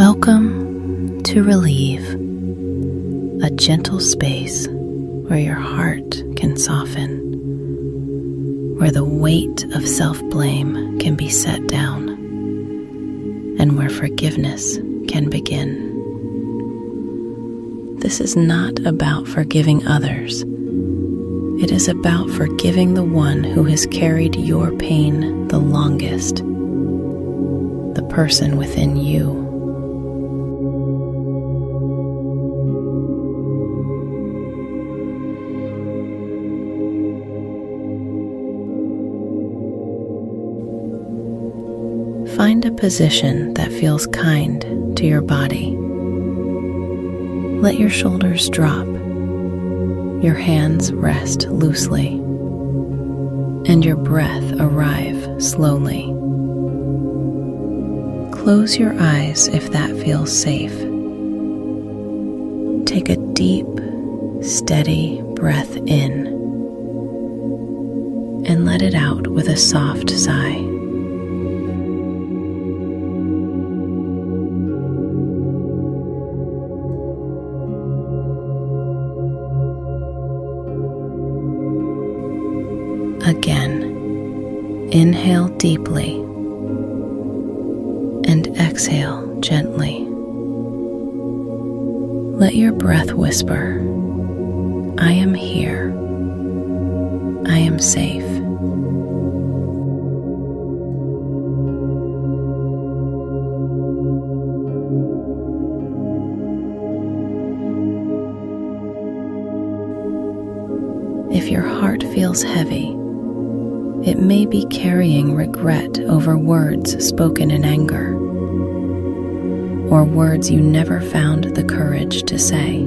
Welcome to Relieve, a gentle space where your heart can soften, where the weight of self-blame can be set down, and where forgiveness can begin. This is not about forgiving others. It is about forgiving the one who has carried your pain the longest, the person within you. Find a position that feels kind to your body. Let your shoulders drop, your hands rest loosely, and your breath arrive slowly. Close your eyes if that feels safe. Take a deep, steady breath in, and let it out with a soft sigh. Again, inhale deeply and exhale gently. Let your breath whisper, "I am here. I am safe." If your heart feels heavy, it may be carrying regret over words spoken in anger, or words you never found the courage to say.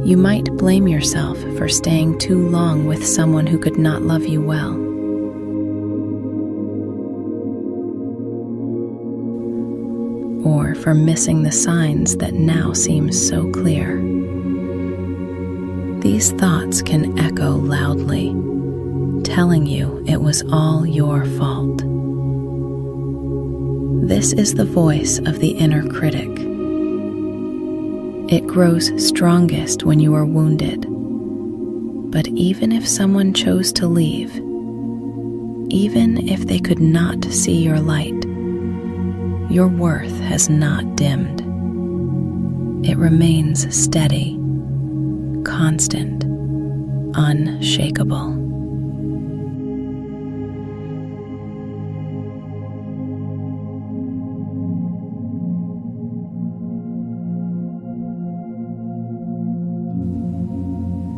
You might blame yourself for staying too long with someone who could not love you well. Or for missing the signs that now seem so clear. These thoughts can echo loudly, telling you it was all your fault. This is the voice of the inner critic. It grows strongest when you are wounded. But even if someone chose to leave, even if they could not see your light, your worth has not dimmed. It remains steady, constant, unshakable.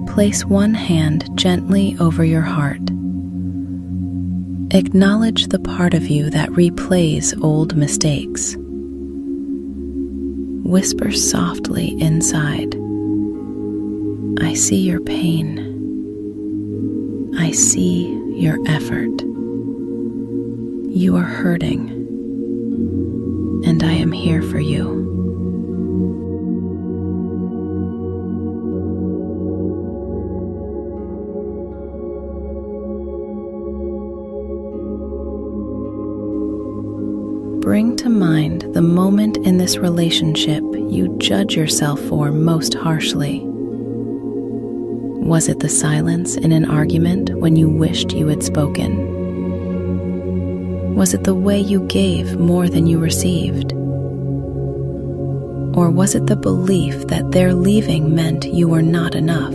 Place one hand gently over your heart. Acknowledge the part of you that replays old mistakes. Whisper softly inside, "I see your pain. I see your effort. You are hurting, and I am here for you." Bring to mind the moment in this relationship you judge yourself for most harshly. Was it the silence in an argument when you wished you had spoken? Was it the way you gave more than you received? Or was it the belief that their leaving meant you were not enough?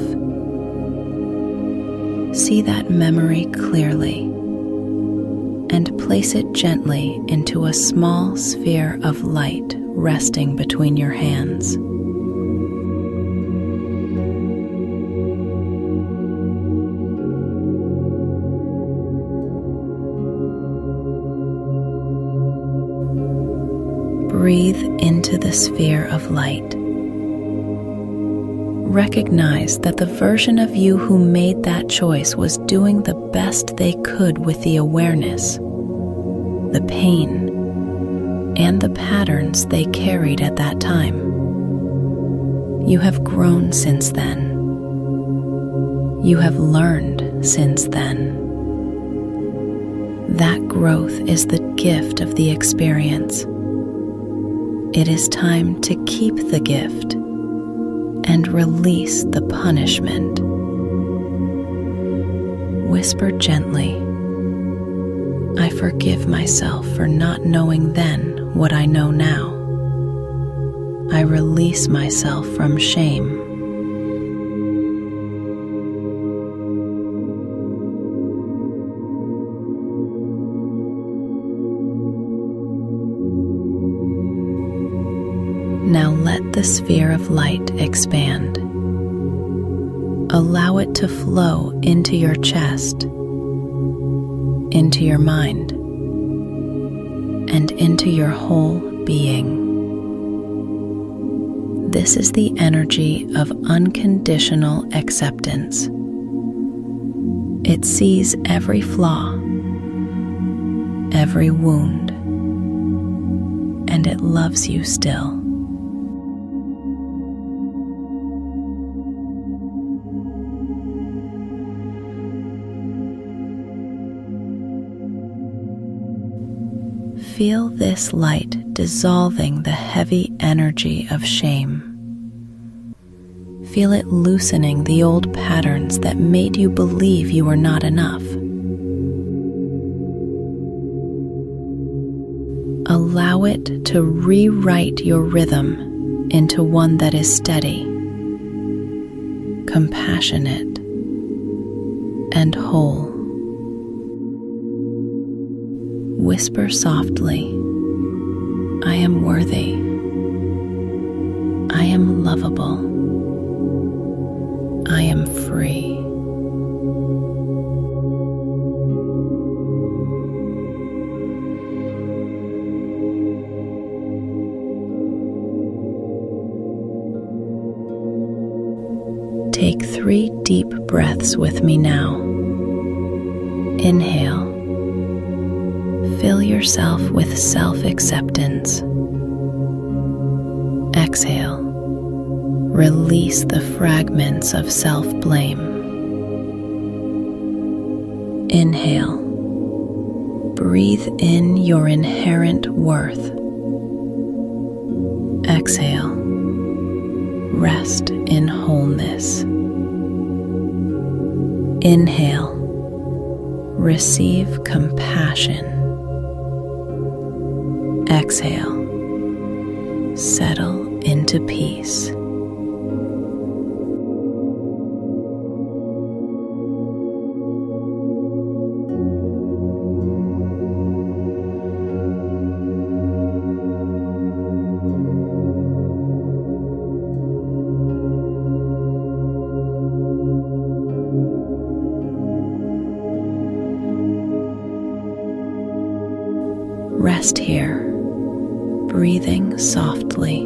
See that memory clearly and place it gently into a small sphere of light resting between your hands. Breathe into the sphere of light. Recognize that the version of you who made that choice was doing the best they could with the awareness, the pain, and the patterns they carried at that time. You have grown since then. You have learned since then. That growth is the gift of the experience. It is time to keep the gift and release the punishment. Whisper gently, I forgive myself for not knowing then what I know now. I release myself from shame. Now let the sphere of light expand. Allow it to flow into your chest, into your mind, and into your whole being. This is the energy of unconditional acceptance. It sees every flaw, every wound, and it loves you still. Feel this light dissolving the heavy energy of shame. Feel it loosening the old patterns that made you believe you were not enough. Allow it to rewrite your rhythm into one that is steady, compassionate, and whole. Whisper softly, I am worthy. I am lovable. I am free. Take 3 deep breaths with me now. Inhale. Fill yourself with self-acceptance. Exhale. Release the fragments of self-blame. Inhale. Breathe in your inherent worth. Exhale. Rest in wholeness. Inhale. Receive compassion. Exhale. Settle into peace. Rest here, breathing softly.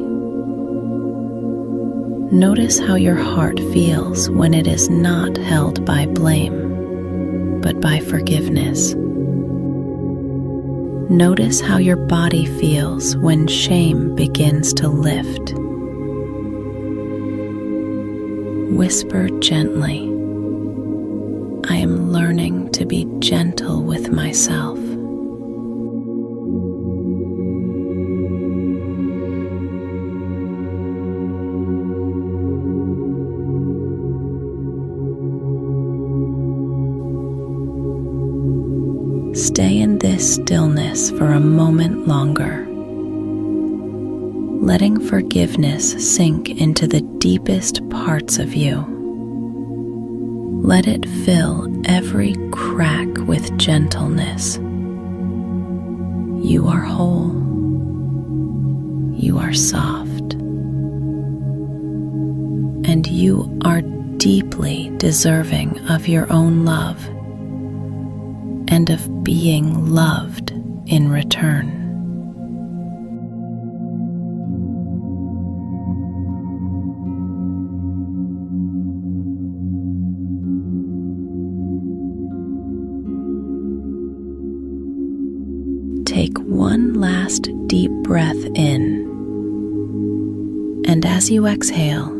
Notice how your heart feels when it is not held by blame, but by forgiveness. Notice how your body feels when shame begins to lift. Whisper gently, I am learning to be gentle with myself. Stay in this stillness for a moment longer, letting forgiveness sink into the deepest parts of you. Let it fill every crack with gentleness. You are whole. You are soft. And you are deeply deserving of your own love and of being loved in return. Take one last deep breath in, and as you exhale,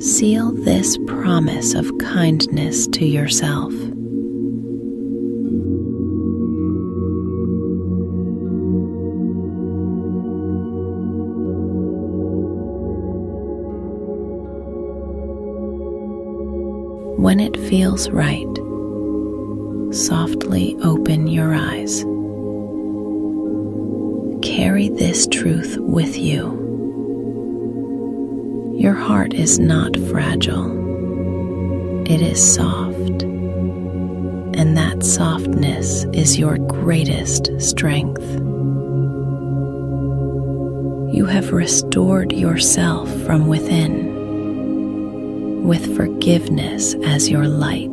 seal this promise of kindness to yourself. When it feels right, softly open your eyes. Carry this truth with you. Your heart is not fragile. It is soft, and that softness is your greatest strength. You have restored yourself from within, with forgiveness as your light.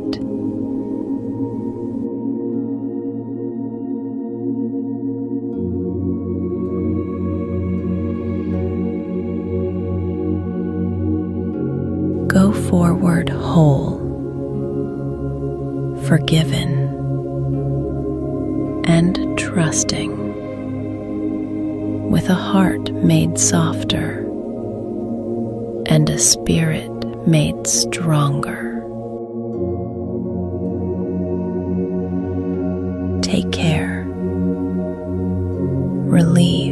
Go forward whole, forgiven, and trusting, with a heart made softer and a spirit made stronger. Take care, relieve,